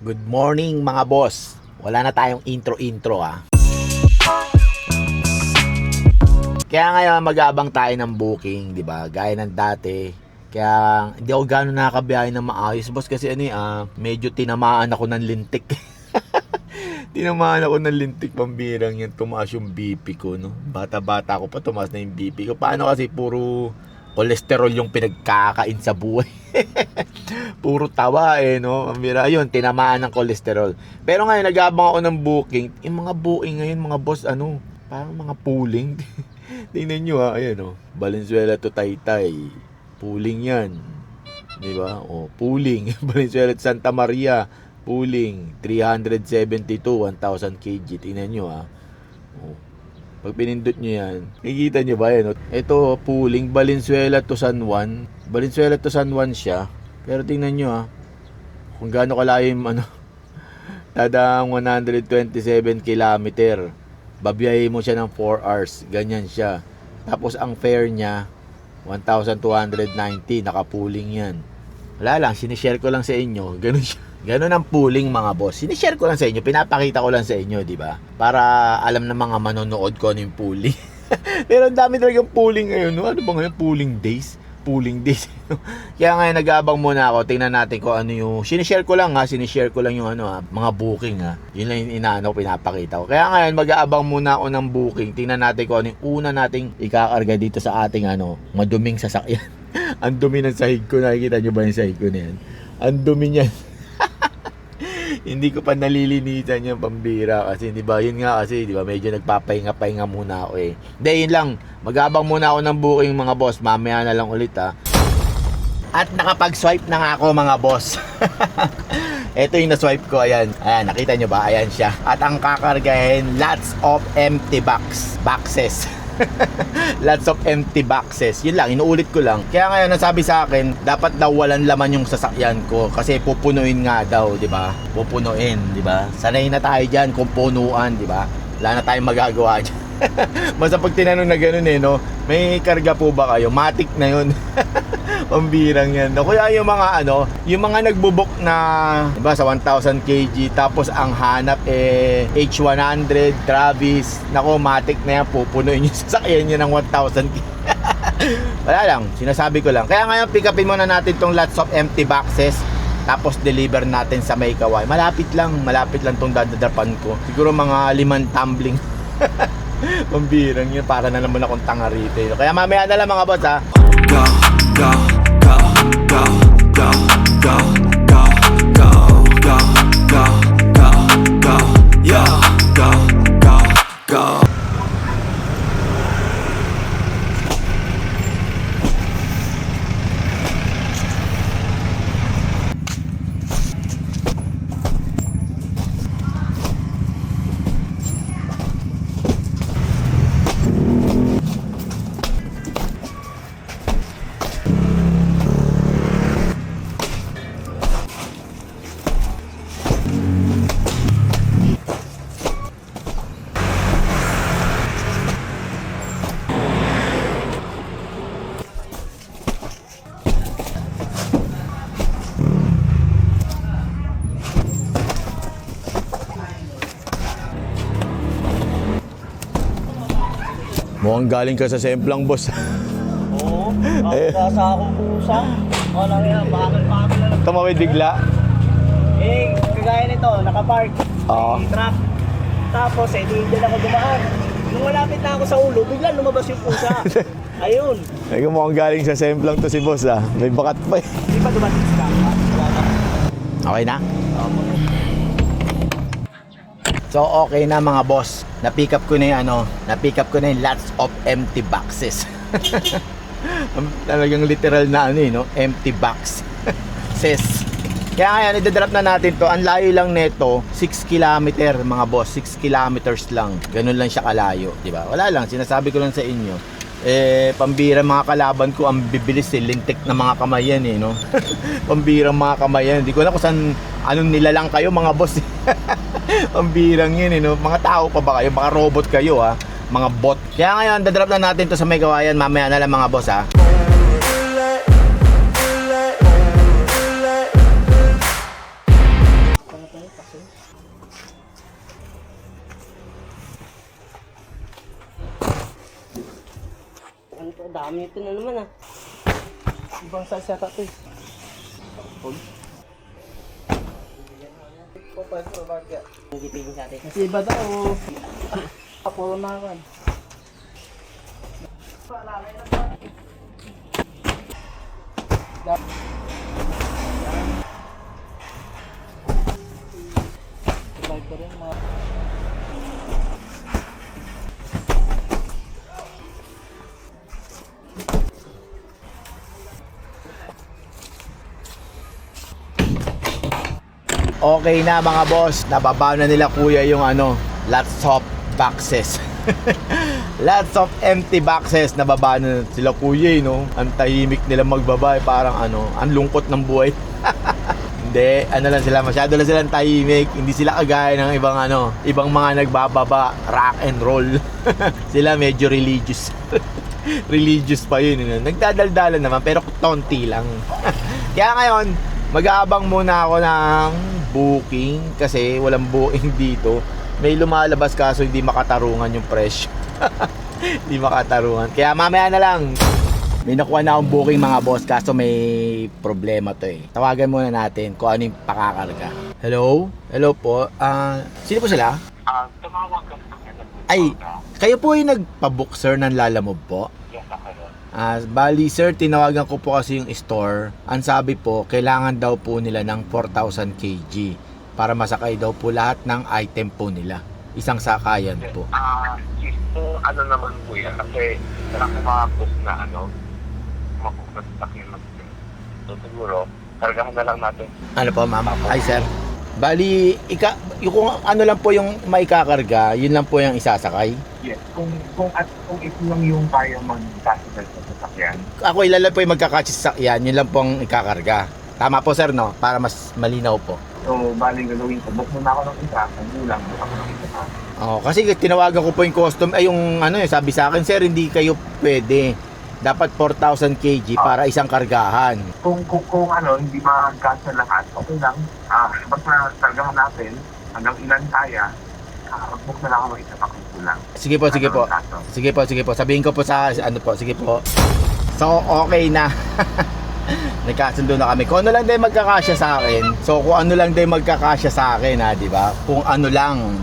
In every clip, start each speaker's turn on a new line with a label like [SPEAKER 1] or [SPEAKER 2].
[SPEAKER 1] Good morning mga boss. Wala na tayong intro Kaya ngayon mag-aabang tayo ng booking, 'di ba? Gaya ng dati. Kaya hindi ako gano'n nakakabiyahe ng maayos, boss, kasi medyo tinamaan ako ng lintik. Tinamaan ako ng lintik, pambirang yan, tumaas yung BP ko, no? Bata-bata ko pa tumaas na yung BP ko. Paano kasi puro kolesterol yung pinagkakain sa buhay. Puro tawa no. Pambira yun, tinamaan ng kolesterol. Pero ngayon nag-aabang ako ng booking. Yung mga booking ngayon, mga boss, parang mga pooling. Tingnan nyo ayan Valenzuela to Taytay. Pooling yan. Di ba? Pooling. Valenzuela to Santa Maria. Pooling. 372, 1,000 kg. Tingnan nyo Pag pinindot nyo yan, nakikita nyo ba yan? Ito, pooling, Valenzuela to San Juan. Valenzuela to San Juan siya. Pero tingnan nyo kung gaano kalayo yung tadang 127 kilometer. Babiyahe mo siya ng 4 hours. Ganyan siya. Tapos ang fare niya, 1,290. Naka-pooling yan. Wala lang, sinishare ko lang sa inyo. Ganun siya. Ganun ang pooling, mga boss. Sinishare ko lang sa inyo, pinapakita ko lang sa inyo, di ba? Para alam ng mga manonood ko ano yung pooling. Pero ang dami talagang pooling ngayon, no? Ano ba ngayon? Pooling days? Pooling days. Kaya ngayon nag-aabang muna ako. Tingnan natin kung ano yung sinishare ko lang sinishare ko lang yung mga booking Yun lang yung pinapakita ko. Kaya ngayon mag-aabang muna ako ng booking. Tingnan natin kung ano yung una nating ikakarga dito sa ating maduming sasakyan. Ang dumi ng sahig ko. Nakikita nyo ba yung sahig ko na yan? Ang dumi niyan. Hindi ko pa nalilinisan yung pambira kasi di ba medyo nagpapahinga muna ako Hindi, yun lang. Mag-abang muna ako ng booking, mga boss. Mamaya na lang ulit At nakapag-swipe na nga ako, mga boss. Ito yung na-swipe ko, ayan, nakita nyo ba? Ayan siya. At ang kakargahin, lots of empty boxes. Lots of empty boxes. Yun lang, inuulit ko lang. Kaya ngayon nasabi sa akin, dapat daw walang laman yung sasakyan ko kasi pupunuin nga daw, 'di ba? Pupunuin, 'di ba? Sanay na tayo diyan kung punuan, 'di ba? Wala na tayong magagawa diyan. Basta pag tinanong na ganoon may karga po ba kayo? Matic na 'yun. Pambirang yan. Kaya yung mga yung mga nagbubuk na, diba, sa 1,000 kg, tapos ang hanap H100, Travis, nako, matic na yan, pupunuin yung sasakyan nyo ng 1,000 kg. Wala lang, sinasabi ko lang. Kaya ngayon, pick upin muna natin tong lots of empty boxes, tapos deliver natin sa May Kaway. Malapit lang tong dadadapan ko. Siguro mga 5 tumbling. Pambirang yun, para na naman akong tanga rito. Kaya mamaya na lang, mga boss
[SPEAKER 2] Go, go, go, go, go, go, go, go, go, go, go, go, yeah, go, go, go.
[SPEAKER 1] Mukhang galing ka sa semplang, boss.
[SPEAKER 3] Oo, nakakasa akong pusa. Wala yan, bakal na lang.
[SPEAKER 1] Tumawid bigla.
[SPEAKER 3] Kagaya nito, nakapark.
[SPEAKER 1] Oo.
[SPEAKER 3] May truck. Tapos, diyan ako dumaan. Nung malapit na ako sa ulo, bigla lumabas yung pusa. Ayun.
[SPEAKER 1] Ay, mukhang galing sa semplang to si boss May bakat pa
[SPEAKER 3] Hindi pa dumating sa kama.
[SPEAKER 1] Okay na? So okay na, mga boss. Na-pick up ko na yung lots of empty boxes. Talagang literal na empty box. Kaya ngayon, i-drop na natin to. Ang layo lang neto, 6 kilometer, mga boss. 6 kilometers lang. Ganun lang siya kalayo, di ba? Wala lang, sinasabi ko lang sa inyo. Pambira, mga kalaban ko, ang bibilis lintik na mga kamay yan Pambirang mga kamay yan. Hindi ko na kung saan, anong nilalang kayo, mga boss. Pambirang yun Mga tao pa ba kayo? Baka robot kayo mga bot. Kaya ngayon, dadrop na natin to sa May Kawayan. Mamaya na lang, mga boss
[SPEAKER 4] Dami ito na naman ah.
[SPEAKER 3] Ibang size yata ito eh.
[SPEAKER 4] Hindi pwede sa atin.
[SPEAKER 3] Kasi iba daw. Puro na kan. Sabay ko rin mga...
[SPEAKER 1] Okay na mga boss, nababa na nila kuya yung lots of boxes. Lots of empty boxes, nababa na sila kuya no. Ang tahimik nila magbaba, parang ang lungkot ng buhay. Hindi, lang sila, masyado lang silang tahimik. Hindi sila kagaya ng ibang mga nagbababa, rock and roll. Sila medyo religious. Religious pa yun. Nagdadaldalan naman, pero tonti lang. Kaya ngayon, mag-aabang muna ako ng booking kasi walang booking dito. May lumalabas kaso hindi makatarungan yung presyo. Hindi makatarungan. Kaya mamaya na lang. May nakuha na akong booking mga boss kaso may problema to eh. Tawagan muna natin kung ano yung pakakarga. Hello? Hello po. Sino po sila?
[SPEAKER 5] Tumawag ka sa akin.
[SPEAKER 1] Ay, kayo po yung nagpabook sir ng Lalamove po?
[SPEAKER 5] Yes, ako yun.
[SPEAKER 1] Bali sir, tinawagan ko po kasi yung store. Ang sabi po, kailangan daw po nila ng 4,000 kg para masakay daw po lahat ng item po nila. Isang sakayan po.
[SPEAKER 5] Yes, so, naman po yan. Kasi, marami mga book na makukulit mag So, siguro, kargahan na lang natin.
[SPEAKER 1] Ano po ma'am? Ay sir. Bali, kung ano lang po yung maikakarga, yun lang po yung isasakay.
[SPEAKER 5] Yes, kung ito lang yung kaya mag-cancel sa sasakyan.
[SPEAKER 1] Ako ilan po yung magkakatsis sa yan, yun lang po ang ikakarga. Tama po sir no? Para mas malinaw po.
[SPEAKER 5] So, baling gagawin ko, book muna ako ng isa, kulang, book ako ng isa.
[SPEAKER 1] Kasi tinawagan ko po yung custom, yung sabi sa akin, sir, hindi kayo pwede. Dapat 4,000 kg para isang kargahan.
[SPEAKER 5] Kung hindi ma-cancel lahat, okay lang. Basta kargahan natin, hanggang ilan kaya, book na lang ako ng isa pa kung kulang.
[SPEAKER 1] Sige po, sige po. Sige po. Sabihin ko po sa sige po. So, okay na. Nagkasundo na kami. Kung ano lang din magkakasya sa akin. So, kung ano lang din magkakasya sa akin, di ba? Kung ano lang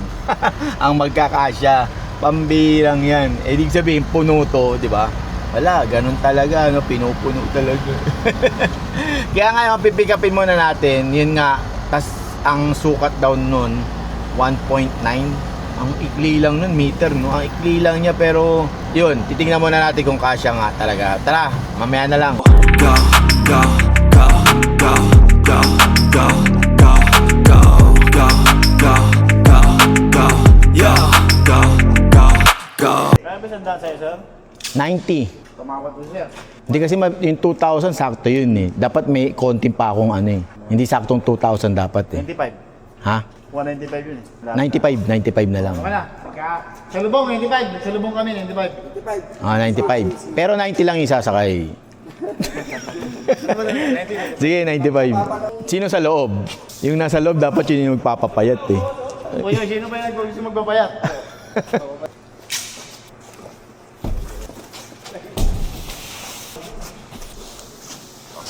[SPEAKER 1] ang magkakasya, pambirang yan. Ibig sabihin, puno to, di ba? Wala, ganun talaga, pinupuno talaga. Kaya ngayon, pipikapin muna natin, yun nga, tas ang sukat daw nun, 1.9. Ang ikli lang nun, meter, no? Ang ikli lang niya, pero yun, titingnan muna natin kung kasya nga talaga. Tara, mamaya na lang.
[SPEAKER 2] Go, go, go, go, go, go, go, go, go, go, go, go, yo, go, go, go.
[SPEAKER 3] Kaya ba sandaan sa'yo, sir?
[SPEAKER 1] 90.
[SPEAKER 3] Tumawag po siya.
[SPEAKER 1] Hindi kasi yung 2,000 sakto yun eh. Dapat may konting pa akong Hindi saktong 2,000 dapat eh.
[SPEAKER 3] 95.
[SPEAKER 1] Ha?
[SPEAKER 3] 195 yun eh.
[SPEAKER 1] 95 na lang.
[SPEAKER 3] Okay na. Sa lubong, 95. Sa lubong kami, 95.
[SPEAKER 1] 95. Pero 90 lang yung sasakay. Sige, 95. Sino sa loob? Yung nasa loob dapat yun yung magpapapayat eh.
[SPEAKER 3] Kuya, sino ba yung gusto magpapayat?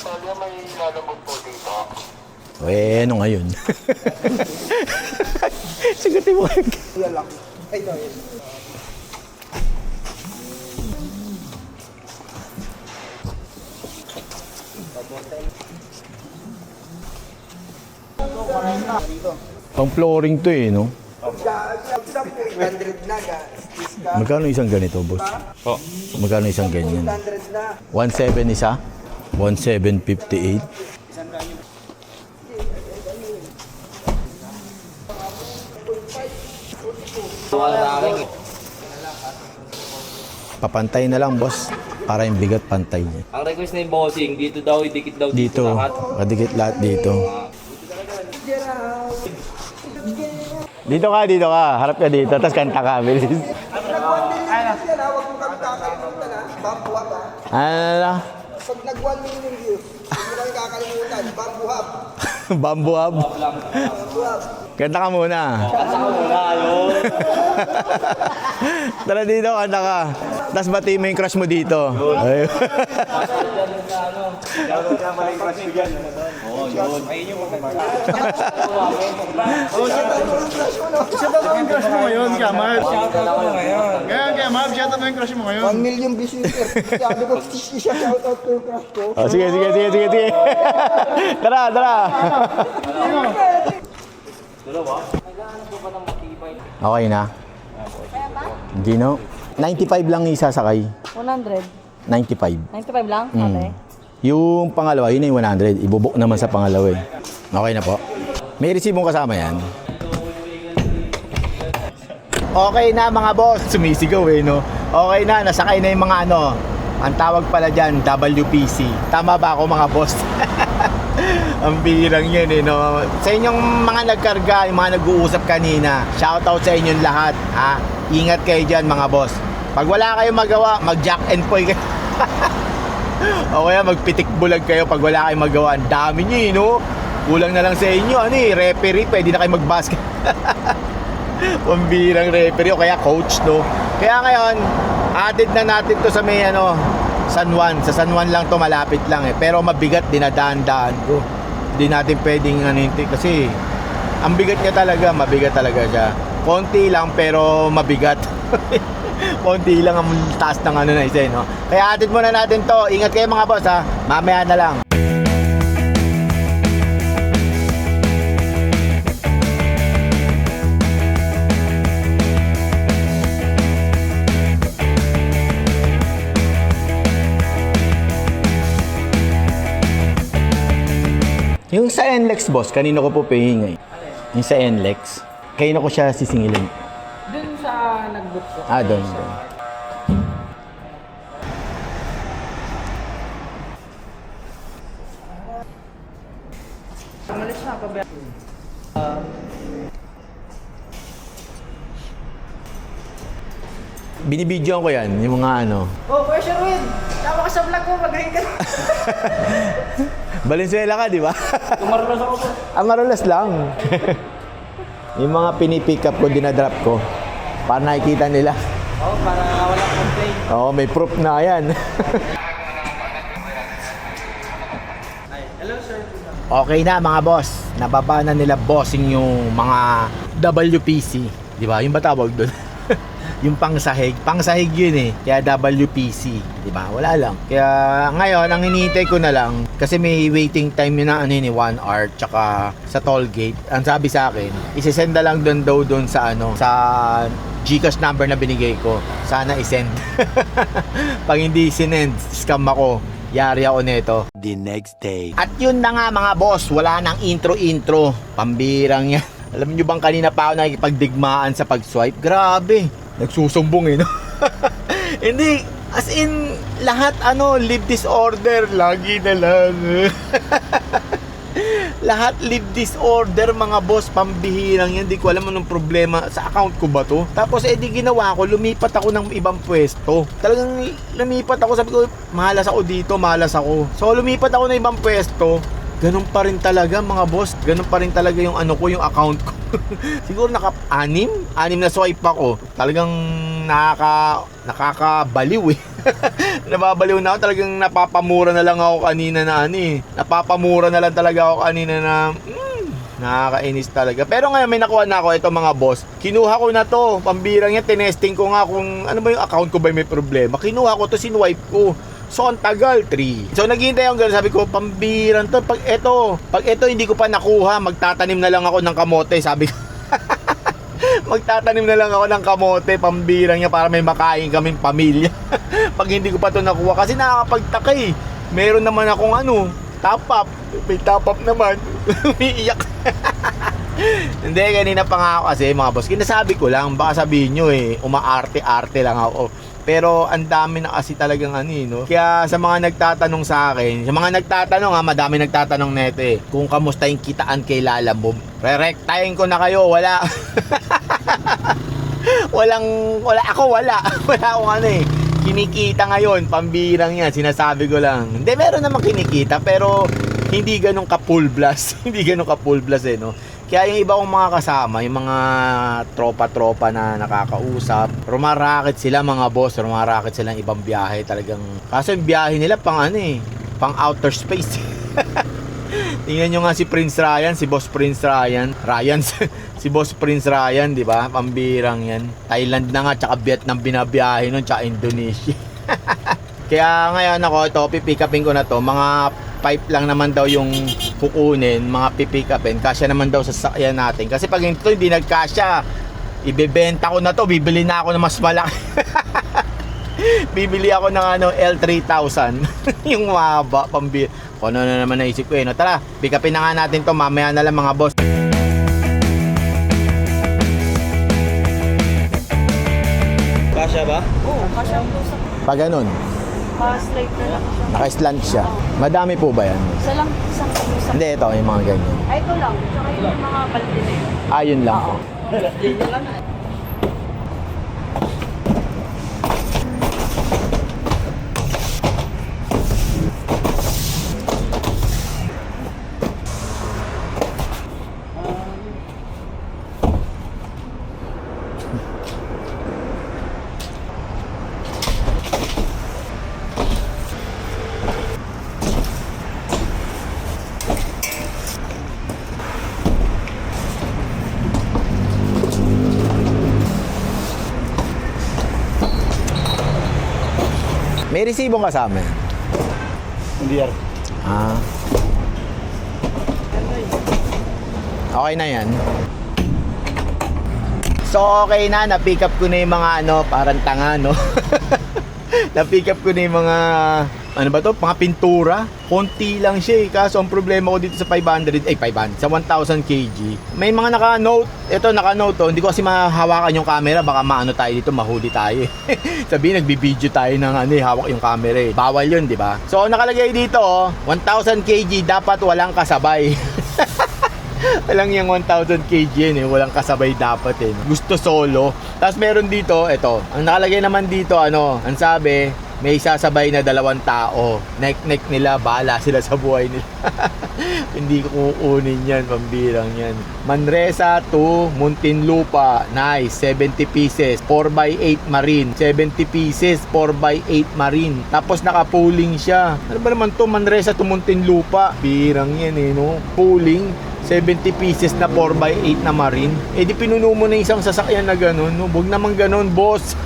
[SPEAKER 5] Sabi may lalamog po dito.
[SPEAKER 1] Ano ngayon? Sagutin mo. Pang flooring to eh, no? Magkano isang ganito, boss? Magkano isang ganyan? 1.7 isa? 1.758. Papantay na lang, boss. Para yung bigat pantay niya.
[SPEAKER 6] Ang request na yung bossing, dito daw, idikit daw dito,
[SPEAKER 1] Dito,
[SPEAKER 6] lahat.
[SPEAKER 1] kadikit lahat dito. Dito ka. Harap ka dito, tapos kanta ka, bilis. Ano?
[SPEAKER 7] Pag nag 1 million views, hindi mo kayo kakalimutan, bambuhab.
[SPEAKER 1] Bamboo hub. Kanta ka muna. Tara dito, kanta ka. Tapos bati mo yung crush mo dito. Ayun.
[SPEAKER 7] Shoutout mo yung crush mo ngayon, Kamar. Kaya, Ma'am, shoutout mo yung crush mo ngayon.
[SPEAKER 8] 1 million visitor. Sabi ko, shoutout ko yung crush ko.
[SPEAKER 1] Oh, sige. Tara. Okay na? Hindi no? 95 lang isasakay.
[SPEAKER 9] 100.
[SPEAKER 1] 95.
[SPEAKER 9] 95 lang? Okay.
[SPEAKER 1] Yung pangalawa, yun na yung 100. Ibubok naman sa pangalawa eh. Okay na po. May resibong kasama yan. Okay na mga boss. Sumisigaw eh, no? Okay na, nasakay na yung mga ano. Ang tawag pala dyan, WPC. Tama ba ako mga boss? Ang birang yun eh, no? Sa inyong mga nagkarga, yung mga nag-uusap kanina, shoutout sa inyong lahat, ha? Ingat kayo dyan mga boss. Pag wala kayong magawa, mag-jack and poy kayo. O kaya magpitik bulag kayo pag wala kayong magawa. Ang dami nyo eh, no? Kulang na lang sa inyo, ano eh, referee, pwede na kayo mag-basket. Pambirang referee o kaya coach, no? Kaya ngayon, added na natin to sa may ano, San Juan. Sa San Juan lang to, malapit lang eh. Pero mabigat, dinadaan-daan ko. Hindi natin pwedeng ano yun, kasi ang bigat niya talaga, mabigat talaga siya. Konti lang pero mabigat. Konti lang ang taas ng ano na isa, no? Kaya added muna natin to. Ingat kayo mga boss, ha? Mamaya na lang. Yung sa NLEX, boss, kanino ko po pahingay? Yung sa NLEX, kanino ko siya sisingilin?
[SPEAKER 9] Dun sa nag-book ko.
[SPEAKER 1] Ah, doon.
[SPEAKER 9] Umalis na pa ba?
[SPEAKER 1] Binibidyoan ko yan, yung mga ano.
[SPEAKER 9] Oh, Kuya Sherwin! Tama ka sa vlog ko, magaling ka.
[SPEAKER 1] Valenzuela ka, di ba?
[SPEAKER 6] Tumarulas ako po.
[SPEAKER 1] Marulas lang. Yung mga pinipick up ko, dinadrop ko. Para nakikita nila.
[SPEAKER 9] Oh, para walang complaint.
[SPEAKER 1] Oo, may proof na yan.
[SPEAKER 9] Hello, sir.
[SPEAKER 1] Okay na mga boss. Nababa na nila bossing yung mga WPC. Di ba? Yung ba tawag doon? Yung pangsahig. Pangsahig yun eh. Kaya WPC. Di ba? Wala lang. Kaya ngayon, ang hinihintay ko na lang, kasi may waiting time yun na ano yun, 1 hour, tsaka sa toll gate. Ang sabi sa akin, isisend na lang doon sa ano, sa GCash number na binigay ko. Sana isend. Pag hindi sinend, scam ako. Yari ako nito.
[SPEAKER 2] The next day.
[SPEAKER 1] At yun na nga mga boss, wala nang intro. Pambirang yan. Alam nyo bang kanina pa ako nakikipagdigmaan sa pag-swipe? Grabe. Nagsusumbong eh, no? Hindi, as in, lahat ano, leave disorder. Lagi na lang. Lahat leave disorder mga boss, pambihirang yan. Di ko alam anong problema. Sa account ko ba to? Tapos di ginawa ko, lumipat ako ng ibang pwesto. Talagang lumipat ako, sabi ko, malas ako dito, malas ako. So lumipat ako ng ibang pwesto. Ganun pa rin talaga mga boss. Ganun pa rin talaga yung ano ko, yung account ko. Siguro anim na swipe ako. Talagang nakakabaliw eh. Nababaliw na ako. Talagang napapamura na lang ako kanina na ano eh. Napapamura na lang talaga ako kanina na nakakainis talaga. Pero ngayon may nakuha na ako ito mga boss. Kinuha ko na to. Pambirang yan. Tinesting ko nga kung ano ba yung account ko ba may problema. Kinuha ko to, sinwipe ko. So, ang tagal, 3. So, naghihintay akong gano'n. Sabi ko, pambiran to. Pag ito hindi ko pa nakuha, magtatanim na lang ako ng kamote. Sabi ko, magtatanim na lang ako ng kamote, pambirang niya, para may makain kaming pamilya. Pag hindi ko pa to nakuha. Kasi nakakapagtaka eh. Meron naman akong ano, top up. May top up naman. Umiiyak. Hindi, kanina pa nga ako kasi mga boss. Kinasabi ko lang, baka sabihin nyo eh, umaarte-arte lang ako. Pero ang dami na kasi talagang ano eh, no? Kaya sa mga nagtatanong sa akin, sa mga nagtatanong ha, madami nagtatanong neto eh, kung kamusta yung kitaan kay Lalamove. Re-rectayin ko na kayo, wala. wala akong ano eh. Kinikita ngayon, pambirang yan, sinasabi ko lang. Hindi, meron namang kinikita, pero hindi ganun ka full blast. Hindi ganun ka full blast eh, no? Kaya yung iba kong mga kasama, yung mga tropa-tropa na nakakausap, rumaraket sila mga boss, rumaraket sila ng ibang biyahe talagang. Kaso yung biyahe nila pang ano eh, pang outer space. Tingnan nyo nga si Prince Ryan, si Boss Prince Ryan, si Boss Prince Ryan, di ba? Pambirang yan. Thailand na nga, tsaka Vietnam binabiyahe nun, tsaka Indonesia. Kaya ngayon ako, ito, pipick upin ko na to. Mga pipe lang naman daw yung kukunin, mga pipick upin. Kasya naman daw sa sasakyan natin. Kasi pag ito hindi nagkasya, ibebenta ko na to, bibili na ako ng mas malaki. Bibili ako ng ano, L3000. Yung mahaba, pambir. Kung ano na naman naisip ko eh. No? Tara, pick upin na nga natin to, mamaya na lang mga boss. Kasya ba?
[SPEAKER 4] Oo, kasya po sa
[SPEAKER 1] Pag ganun,
[SPEAKER 4] slide na lang siya.
[SPEAKER 1] naka-slant siya. Madami po ba yan?
[SPEAKER 4] Isa lang, isang sa
[SPEAKER 1] Hindi, ito, yung mga ganyan.
[SPEAKER 4] Ay, ito lang. Tsaka yung mga balde na yun.
[SPEAKER 1] Ayun lang po. May resibong kasama yan.
[SPEAKER 7] Hindi yan.
[SPEAKER 1] Ah. Okay na yan. So okay na, na-pick up ko na yung mga ano, parang tanga no. Na-pick up ko na yung mga, ano ba to, mga pintura. Konti lang siya eh, kaso ang problema ko dito sa 500, sa 1000 kg. May mga naka-note, ito naka-note to, hindi ko kasi mahawakan yung camera, baka maano tayo dito, mahuli tayo eh. Sabihin, nagbibideo tayo ng ano eh, hawak yung camera eh. Bawal yun, di ba? So nakalagay dito, 1000 kg dapat walang kasabay. Walang yung 1000 kg yun eh, walang kasabay dapat eh. Gusto solo. Tapos meron dito, ito, ang nakalagay naman dito, ano, ang sabi, may sasabay na 2 tao. Neck nila, bahala sila sa buhay nila. Hindi ko kukunin yan, pambirang yan. Manresa to Muntinlupa, nice, 70 pieces, 4x8 marine, 70 pieces, 4x8 marine. Tapos naka-pooling siya. Ano ba naman to, Manresa to Muntinlupa? Birang yan eh, no? Pooling, 70 pieces na 4x8 na marine. Eh di pinuno mo na isang sasakyan na ganun, no? Huwag naman ganun, boss.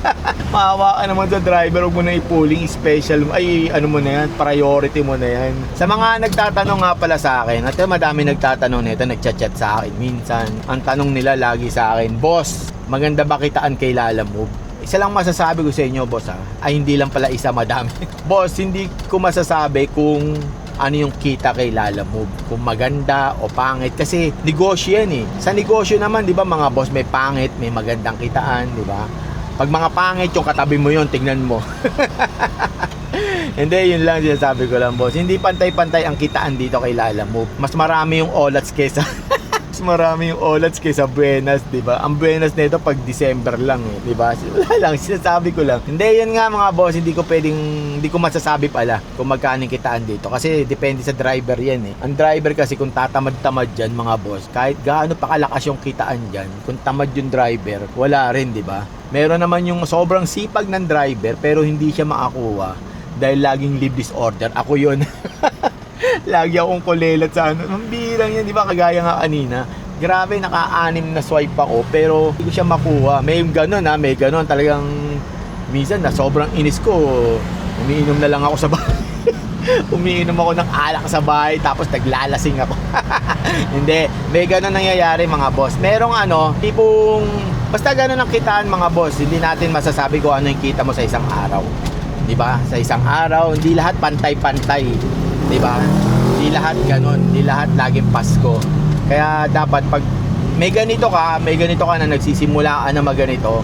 [SPEAKER 1] Maawa ka naman sa driver, huwag mo na i-pooling special, ay ano mo na yan, priority mo na yan. Sa mga nagtatanong nga pala sa akin, at madami nagtatanong nito, nagchat-chat sa akin minsan. Ang tanong nila lagi sa akin, boss, maganda ba kitaan kay Lalamove? Isa lang masasabi ko sa inyo, boss ha, ay hindi lang pala isa, madami. Boss, hindi ko masasabi kung ano yung kita kay Lalamove, kung maganda o pangit, kasi negosyo yan eh. Sa negosyo naman, di ba mga boss, may pangit, may magandang kitaan, di ba? Pag mga pangit, yung katabi mo yun, tignan mo. Hindi, yun lang sinasabi ko lang, boss. Hindi pantay-pantay ang kitaan dito kay Lalamove. Mas marami yung olats kesa Buenas, di ba? Ang Buenas nito pag December lang eh, di ba? Wala lang, sinasabi ko lang. Hindi, yan nga mga boss, hindi ko masasabi pala kung magkano yung kitaan dito. Kasi depende sa driver yan eh. Ang driver kasi kung tatamad-tamad dyan mga boss, kahit gaano pa kalakas yung kitaan dyan, kung tamad yung driver, wala rin, di ba? Meron naman yung sobrang sipag ng driver pero hindi siya makakuha dahil laging leave disorder. Ako yun. Lagi akong kulelat sa ano. Ang birang yan, di ba? Kagaya nga kanina. Grabe, naka-6 na swipe ako pero hindi ko siya makuha. May ganun ha, may ganun. Talagang minsan na sobrang inis ko. Umiinom na lang ako sa bahay. Umiinom ako ng alak sa bahay tapos naglalasing ako. Hindi, may ganun nangyayari mga boss. Merong ano, tipong basta ganun ang kitaan mga boss. Hindi natin masasabi kung ano yung kita mo sa isang araw. Di ba? Sa isang araw, hindi lahat pantay-pantay. Di ba? Hindi lahat ganun, hindi lahat laging Pasko. Kaya dapat pag may ganito ka na nagsisimula ka na maganito,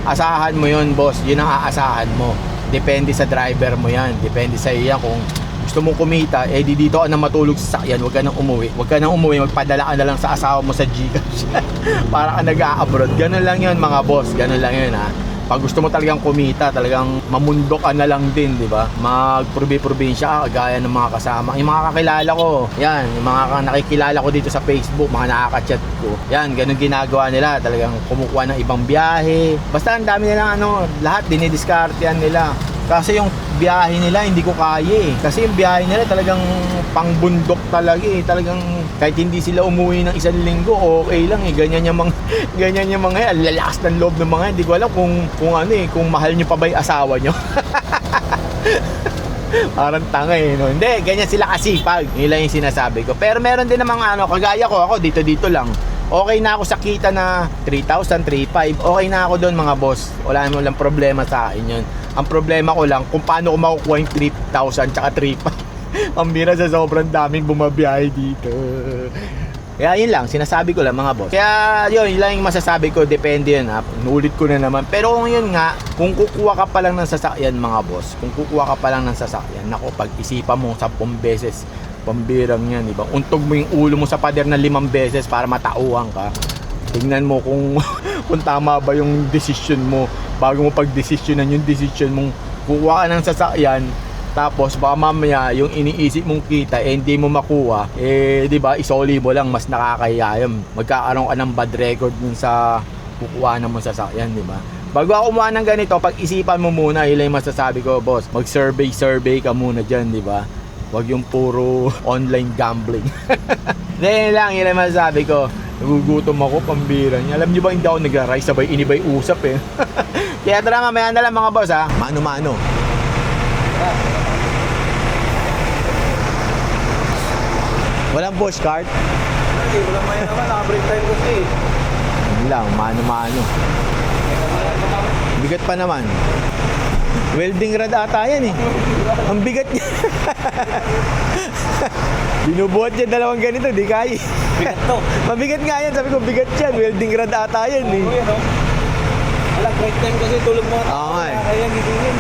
[SPEAKER 1] asahan mo yun, boss. Yun ang aasahan mo. Depende sa driver mo yan. Depende sa iya kung gusto mong kumita, eh di dito ka na matulog sa sakyan, huwag ka nang umuwi, magpadala ka na lang sa asawa mo sa Gcash. Para ka nag-a-abroad. Ganun lang yun mga boss, ganun lang yun ha. Pag gusto mo talagang kumita, talagang mamundok ka na lang din, di ba? Magprobinsya ka, gaya ng mga kasama. Yung mga kakilala ko, yan, yung mga nakikilala ko dito sa Facebook, mga nakaka-chat ko. Yan, ganun ginagawa nila. Talagang kumukuha ng ibang biyahe. Basta ang dami nilang lahat dinidiskartehan nila. Kasi yung biyahe nila hindi ko kaya eh. Kasi yung biyahe nila talagang pangbundok talaga eh. Talagang kahit hindi sila umuwi ng 1 linggo, okay lang eh. Ganyan yung mga yan. Lalakas ng loob ng mga yan. Hindi ko alam kung mahal nyo pa ba yung asawa nyo. Parang tanga eh, no? Hindi, ganyan sila kasipag. Nila yung sinasabi ko. Pero meron din namang kagaya ko, ako dito lang. Okay na ako sa kita na 3,000, 3,500. Okay na ako doon mga boss. Wala naman lang problema sa akin yun. Ang problema ko lang kung paano ko makukuha yung 3,000 tsaka 3,500. Ang bira sa sobrang daming bumabiyahe dito. Kaya yun lang, sinasabi ko lang mga boss. Kaya yun lang yung masasabi ko, depende yun ha. Nulit ko na naman. Pero kung yun nga, kung kukuha ka pa lang ng sasakyan mga boss, kung kukuha ka pa lang ng sasakyan, nako, pag-isipan mo 10 beses, pambirang yan, diba? Untog mo yung ulo mo sa pader na 5 beses para matauhan ka. Tingnan mo kung tama ba yung decision mo bago mo pag-desisyonan yung decision mong kukuha ka ng sasakyan. Tapos baka mamaya yung iniisip mong kita hindi mo makuha, di ba, isoli mo lang, mas nakakahiya yun. Magkakaroon ka ng bad record dun sa kukuha na mo sasakyan, di ba? Bago ako kumuha ng ganito, pag-isipan mo muna, yun lang yung masasabi ko, boss. Mag-survey ka muna dyan, di ba? Huwag yung puro online gambling. Then lang, yun lang masasabi ko. Nagugutom ako, pambira niya. Alam niyo ba, hindi ako nagra-rise, sabay inibay usap eh. Kaya tara, mamaya na lang mga boss ha. Mano-mano. Walang push cart?
[SPEAKER 3] Walang maya naman, naka-break time kasi eh.
[SPEAKER 1] Yun lang, mano-mano. Bigat pa naman. Welding rod ata yan eh. Ang bigat niya. Binubuhat niya dalawang ganito, di kaya.
[SPEAKER 3] Bigat to.
[SPEAKER 1] Mabigat nga yan, sabi ko bigat yan. Welding rod ata yan eh.
[SPEAKER 3] Walang break time kasi tulog mo.
[SPEAKER 1] Oo nga eh.
[SPEAKER 3] Kaya gisingin.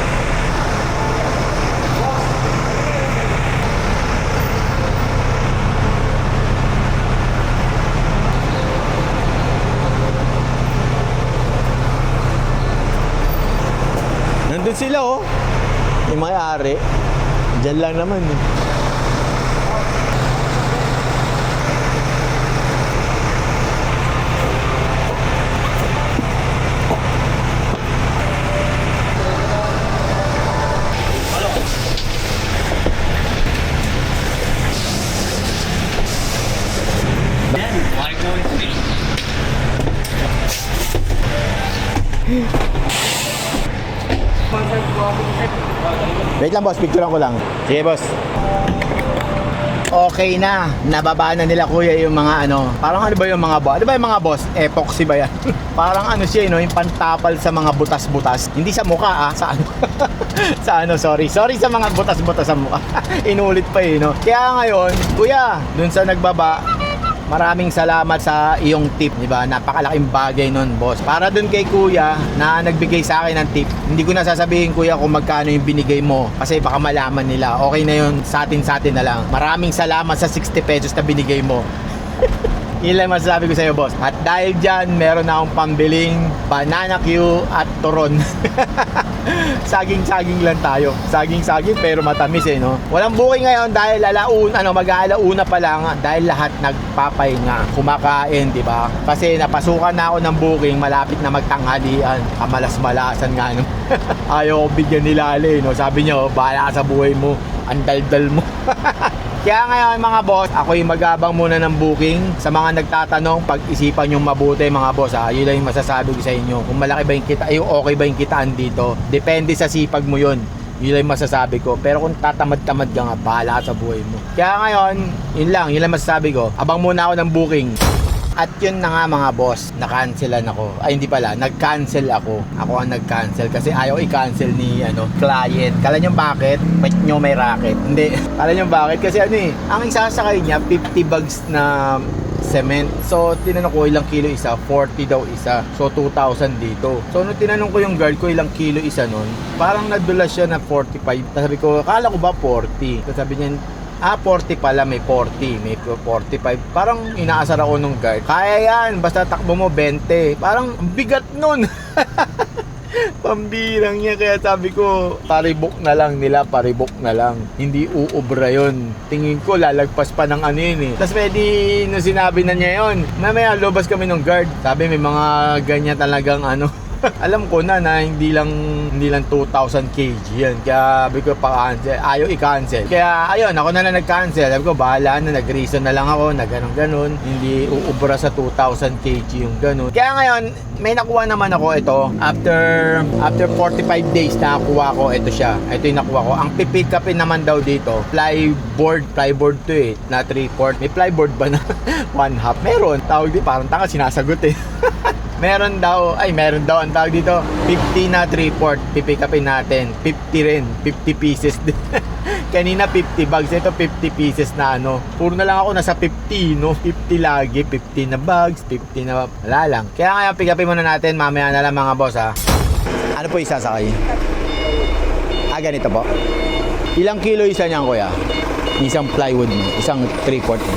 [SPEAKER 1] Nandun sila oh. Yung may-ari. Diyan lang naman eh. Wait lang boss, picturean ko lang. Sige boss. Okay na, nababa na nila kuya yung mga parang ano ba yung mga boss? Ano ba yung mga boss? Epoxy ba yan? Parang siya, yung pantapal sa mga butas-butas. Hindi sa mukha sa sorry sa mga butas-butas sa mukha. Inulit pa no? Kaya ngayon, kuya, dun sa nagbaba, maraming salamat sa iyong tip, di ba? Napakalaking bagay nun, boss. Para dun kay kuya na nagbigay sa akin ng tip, hindi ko na sasabihin kuya kung magkano yung binigay mo kasi baka malaman nila. Okay na yun, sa atin na lang. Maraming salamat sa 60 pesos na binigay mo. Yun lang masasabi ko sa iyo, boss. At dahil dyan, meron na akong pambiling banana Q at turon. Saging-saging lang tayo. Saging-saging pero matamis no? Walang booking ngayon dahil mag-aalauna pa lang dahil lahat nagpapahinga, kumakain, di ba? Kasi napasukan na ako ng booking, malapit na magtanghalian. Kamalas-malasan nga Ayaw ko bigyan nila no? Sabi niyo, bahala ka sa buhay mo. Ang daldal mo. Kaya ngayon mga boss, ako'y magabang muna ng booking. Sa mga nagtatanong, pag-isipan yung mabuti mga boss yun lang yung masasabi ko sa inyo. Kung malaki ba yung kita, okay ba yung kitaan dito, depende sa sipag mo yun. Yun lang yung masasabi ko. Pero kung tatamad-tamad ka nga, bahala sa buhay mo. Kaya ngayon, yun lang masasabi ko. Abang muna ako ng booking. At yun na nga mga boss, na-cancelan ako. Ay hindi pala, nag-cancel ako. Ako ang nag-cancel kasi ayaw i-cancel ni client. Kala nyo bakit? Ba't nyo may racket? Hindi. Kala nyo bakit? Kasi ang isasakay niya 50 bags na cement. So tinanong ko ilang kilo isa, 40 daw isa. So 2,000 dito. So nung tinanong ko yung guard ko ilang kilo isa nun, parang nadulas siya na 45. Sabi ko, akala ko ba 40? So sabi niya, 40 pala, may 40, may 45. Parang inaasar ako nung guard. Kaya yan, basta takbo mo 20. Parang bigat nun. Pambirang niya, kaya sabi ko, paribok na lang nila, paribok na lang. Hindi uubra yun. Tingin ko, lalagpas pa ng ano yun eh. Tapos pwede, nung sinabi na niya yun, mamaya lobas kami ng guard. Sabi, may mga ganyan talagang ano. Alam ko na hindi lang 2,000 kg yan. Kaya sabi ko pa-cancel. Ayaw i-cancel. Kaya ayun, ako na lang nag-cancel. Sabi ko, bahala na, nag-reason na lang ako na ganun-ganun. Hindi uubra sa 2,000 kg yung ganun. Kaya ngayon, may nakuha naman ako ito. After 45 days nakakuha ko, ito siya. Ito yung nakuha ko. Ang pipick upin naman daw dito, plyboard to eh, na 3/4. May plyboard ba na 1/2? Meron. Tawag din, parang tanga sinasagot eh. meron daw ang tawag dito, 50 na 3/4 pipick upin natin, 50 rin, 50 pieces din. Kanina 50 bags, ito 50 pieces na ano. Puro na lang ako nasa 50, no? 50 lagi, 50 na bags, 50 na, wala lang. Kaya ngayon pick upin muna natin, mamaya na lang mga boss ha. Ano po isasakay? Ganito po. Ilang kilo isa niyan kuya? Isang plywood mo, isang 3/4 mo.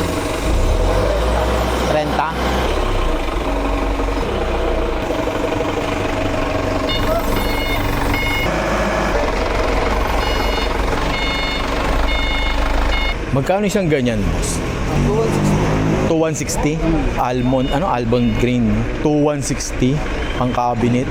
[SPEAKER 1] 30? Magkano isang ganyan, boss? 2,160. Almond green. 2,160 ang cabinet.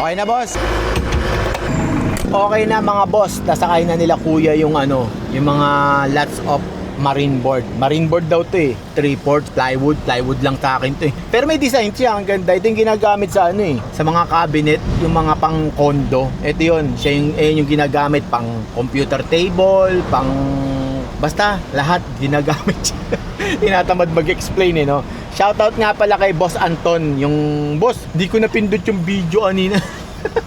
[SPEAKER 1] Okay na, boss. Okay na mga boss, nasakay na nila kuya yung yung mga lots of marine board. Marine board daw to eh. 3/4 plywood lang sa akin to eh. Pero may design siya, ang ganda. Ito yung ginagamit sa sa mga cabinet, yung mga pang condo. Ito yun, siya yung ginagamit pang computer table, pang basta lahat ginagamit siya. Tinatamad mag-explain no. Shoutout nga pala kay Boss Anton. Yung boss, di ko napindot yung video kanina.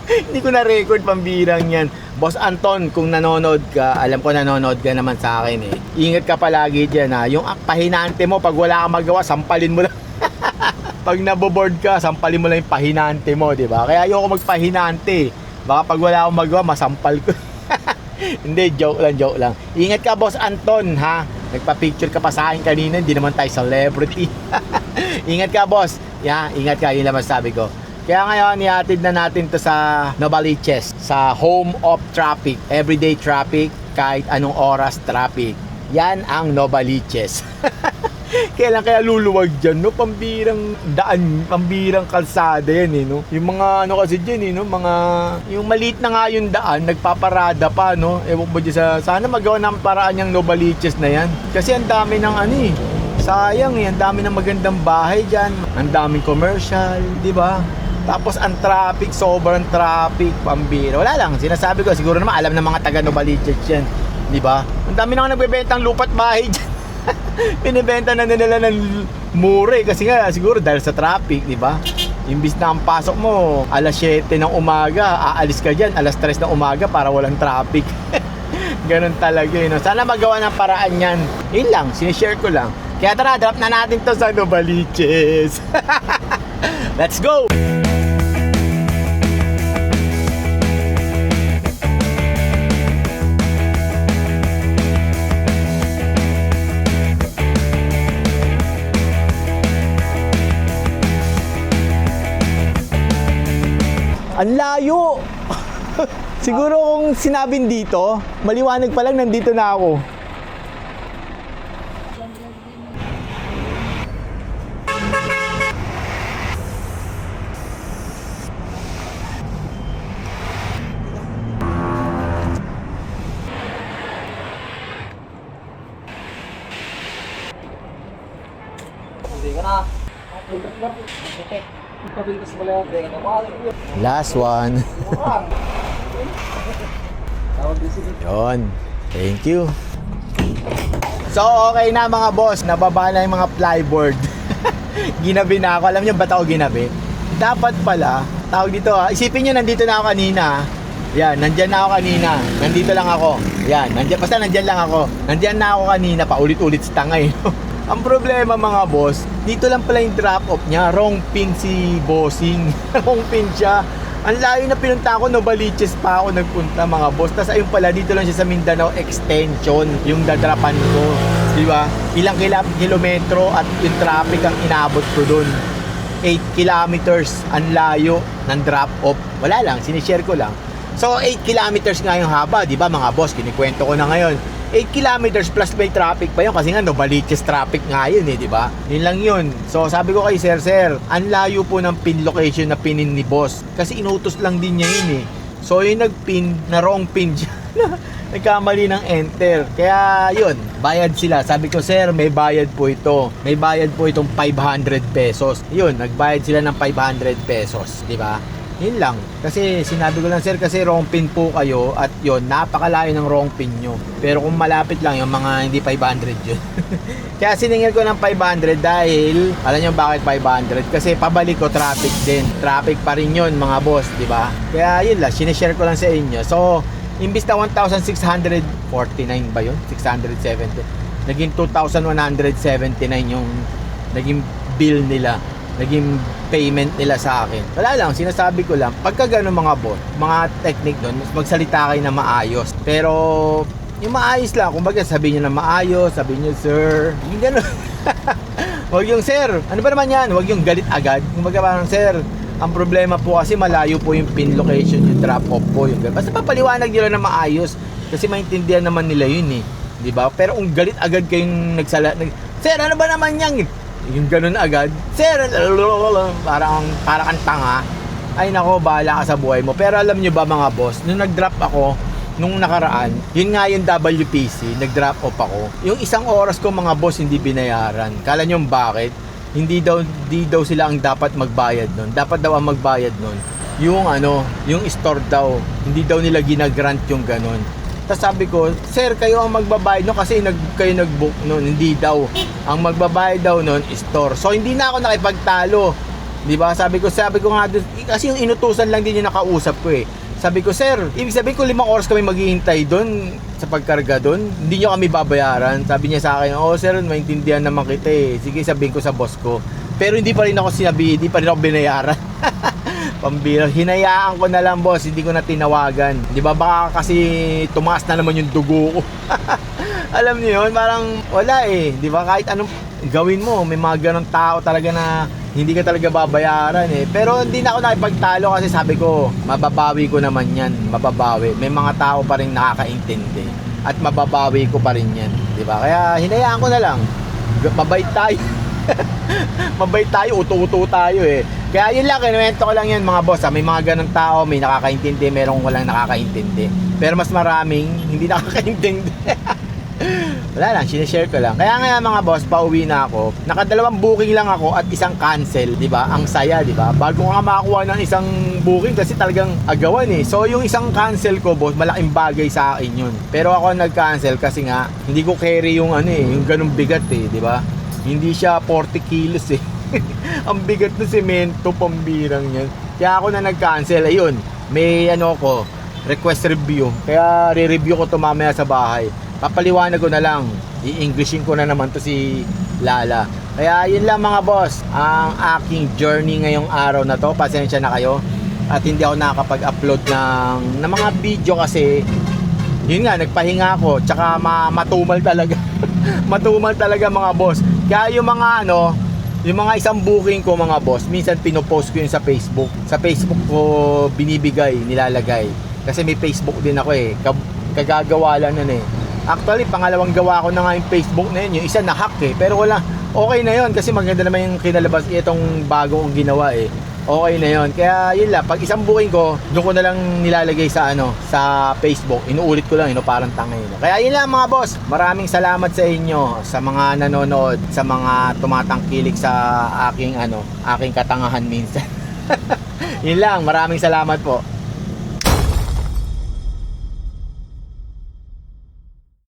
[SPEAKER 1] Hindi ko na record, pambirang yan. Boss Anton, kung nanonood ka, alam ko nanonood ka naman sa akin eh. Ingat ka palagi dyan ha. Yung pahinante mo, pag wala kang magawa, sampalin mo lang. Pag naboboard ka, sampalin mo lang yung pahinante mo, di ba? Kaya ayoko magpahinante. Baka pag wala akong magawa, masampal ko. Hindi, joke lang. Ingat ka, Boss Anton ha. Nagpa-picture ka pa sa akin kanina, hindi naman tayo celebrity. Ingat ka, boss. Ingat ka, yun naman sabi ko. Kaya ngayon, ihatid na natin to sa Novaliches, sa home of traffic, everyday traffic, kahit anong oras traffic. Yan ang Novaliches. Kaya luluwag dyan, no? Pambirang daan, pambirang kalsada yan, no? Yung mga kasi dyan, no? Yung maliit na nga yung daan, nagpaparada pa, no? Ewan mo dyan sana magawa ng paraan yung Novaliches na yan. Kasi ang dami ng sayang ang dami ng magandang bahay dyan, ang daming commercial, di ba? Tapos ang traffic, sobrang traffic, pambira. Wala lang, sinasabi ko, siguro naman alam ng mga taga Novaliches yan, di ba? Ang dami nang nagbebentang lupa't bahay dyan. Pinibenta na nila ng mure kasi nga siguro dahil sa traffic, di ba? Imbis na ang pasok mo alas 7 ng umaga, aalis ka diyan alas 3 ng umaga para walang traffic. Ganun talaga no? Sana magawa ng paraan yan. Yun lang, sinishare ko lang. Kaya tara, drop na natin to sa Novaliches. Let's go! Ang layo! Siguro kung sinabing dito, maliwanag pa lang nandito na ako.
[SPEAKER 9] Kapintas mo lang.
[SPEAKER 1] Last one. Yon. Thank you. So, okay na mga boss. Nababa na yung mga plyboard. Ginabi na ako. Alam niyo ba't ako ginabi? Dapat pala, tawag dito isipin niyo nandito na ako kanina. Yan, nandyan na ako kanina. Nandito lang ako. Yan, basta nandyan lang ako. Nandyan na ako kanina, paulit-ulit sa tangay. Ang problema mga boss, dito lang pala yung drop-off niya. Wrong pin si bossing. Wrong pin siya. Ang layo na pinunta ko, Novaliches pa ako nagpunta mga boss. Tapos ayun pala, dito lang siya sa Mindanao Extension, yung dadrapan ko. Di ba? Ilang kilometro at yung traffic ang inabot ko dun. 8 kilometers ang layo ng drop-off. Wala lang, sinishare ko lang. So 8 kilometers nga yung haba, di ba mga boss? Kinikwento ko na ngayon. 8 kilometers plus may traffic pa yun kasi nga Novaliches traffic nga yun eh, di ba? Yun lang yun. So sabi ko kay sir, ang layo po ng pin location na pinin ni boss. Kasi inutos lang din niya yun eh. So yung nagpin, na wrong pin siya. Nagkamali ng enter. Kaya yun, bayad sila. Sabi ko, sir, may bayad po ito. May bayad po itong 500 pesos. Yun, nagbayad sila ng 500 pesos, di ba? Yun lang. Kasi sinabi ko lang, sir, kasi wrong pin po kayo at yun, napakalayo ng wrong pin nyo. Pero kung malapit lang, yung mga hindi 500 yun. Kaya siningil ko ng 500 dahil, alam nyo bakit 500? Kasi pabalik ko, traffic din. Traffic pa rin yun, mga boss, di ba? Kaya yun lang, sinishare ko lang sa inyo. So, imbis na 1,649 ba yun? 670. Naging 2,179 yung naging bill nila. Naging payment nila sa akin. Wala lang, sinasabi ko lang, pagka gano'n mga boss, mga technique doon, magsalita kayo na maayos. Pero, yung maayos lang, kumbaga sabihin nyo na maayos, sabihin nyo, sir, yung gano'n. Huwag yung, sir, ano ba naman yan? Huwag yung galit agad. Kumbaga parang, sir, ang problema po kasi malayo po yung pin location, yung drop-off po. Yung gano'n. Basta papaliwanag nyo lang na maayos, kasi maintindihan naman nila yun eh. Diba? Pero kung galit agad kayong sir, ano ba naman yan? Yung ganun agad, sir, parang kang tanga. Ay nako, bahala ka sa buhay mo. Pero alam nyo ba mga boss, nung nag-drop ako nung nakaraan, yun nga yung WPC, nag-drop off ako. Yung isang oras ko mga boss hindi binayaran. Kala nyo bakit? Hindi daw sila ang dapat magbayad nun. Dapat daw ang magbayad nun yung yung store daw. Hindi daw nila ginagrant yung ganun. Tapos sabi ko, sir, kayo ang magbabayad no kasi kayo nag-book noon. Hindi daw. Ang magbabayad daw noon is store. So hindi na ako nakipagtalo. 'Di ba? Sabi ko nga doon, kasi yung inutusan lang din yung nakausap ko eh. Sabi ko, sir, ibig sabihin ko 5 oras kami maghihintay doon sa pagkarga doon. Hindi niyo kami babayaran. Sabi niya sa akin, "Oh, sir, maintindihan naman kita eh. Sige, sabihin ko sa boss ko." Pero hindi pa rin ako sinabi, hindi pa rin ako binayaran. Pambira, hinayaan ko na lang boss, hindi ko na tinawagan. Di ba baka kasi tumaas na naman yung dugo ko. Alam niyo yun, parang wala eh. Di ba kahit anong gawin mo, may mga ganong tao talaga na hindi ka talaga babayaran eh. Pero hindi na ako nakipagtalo kasi sabi ko, mababawi ko naman yan, mababawi. May mga tao pa rin nakakaintindi at mababawi ko pa rin yan. Di ba? Kaya hinayaan ko na lang. Mabait tayo. Mabait tayo, uto-uto tayo eh. Kaya yun lang, kinuwento ko lang yun mga boss. May mga ganong tao, may nakakaintindi, merong walang nakakaintindi. Pero mas maraming hindi nakakaintindi. Wala lang, sinishare ko lang. Kaya nga mga boss, pauwi na ako. Nakadalawang booking lang ako at isang cancel, di ba? Ang saya, di ba? Bago ko nga makakuha ng isang booking kasi talagang agawan eh. So yung isang cancel ko, boss, malaking bagay sa akin yun. Pero ako nag-cancel kasi nga hindi ko carry yung yung ganung bigat eh, di ba? Hindi siya 40 kilos eh. Ang bigat na semento, pambirang yan. Kaya ako na nag-cancel. Ayun, may ko, request review. Kaya re-review ko to mamaya sa bahay. Papaliwanag ko na lang. I-Englishin ko na naman to si Lala. Kaya yun lang mga boss, ang aking journey ngayong araw na to. Pasensya na kayo. At hindi ako nakakapag-upload ng mga video kasi yun nga, nagpahinga ako. Tsaka matumal talaga. Matumal talaga mga boss. Kaya yung mga yung mga isang booking ko mga boss, minsan pinopost ko yun sa Facebook. Sa Facebook ko binibigay, nilalagay. Kasi may Facebook din ako eh. Kagagawa lang nun eh. Actually, pangalawang gawa ko na nga yung Facebook na yun. Yung isa na-hack eh. Pero wala, okay na yun kasi maganda naman yung kinalabas itong bago kong ginawa eh. okay na yon. Kaya yun lang, pag isang booking ko, doon ko na lang nilalagay sa sa Facebook. Inuulit ko lang, parang tangay. Kaya yun lang mga boss, maraming salamat sa inyo, sa mga nanonood, sa mga tumatangkilik sa aking katangahan minsan. Yun lang, maraming salamat po.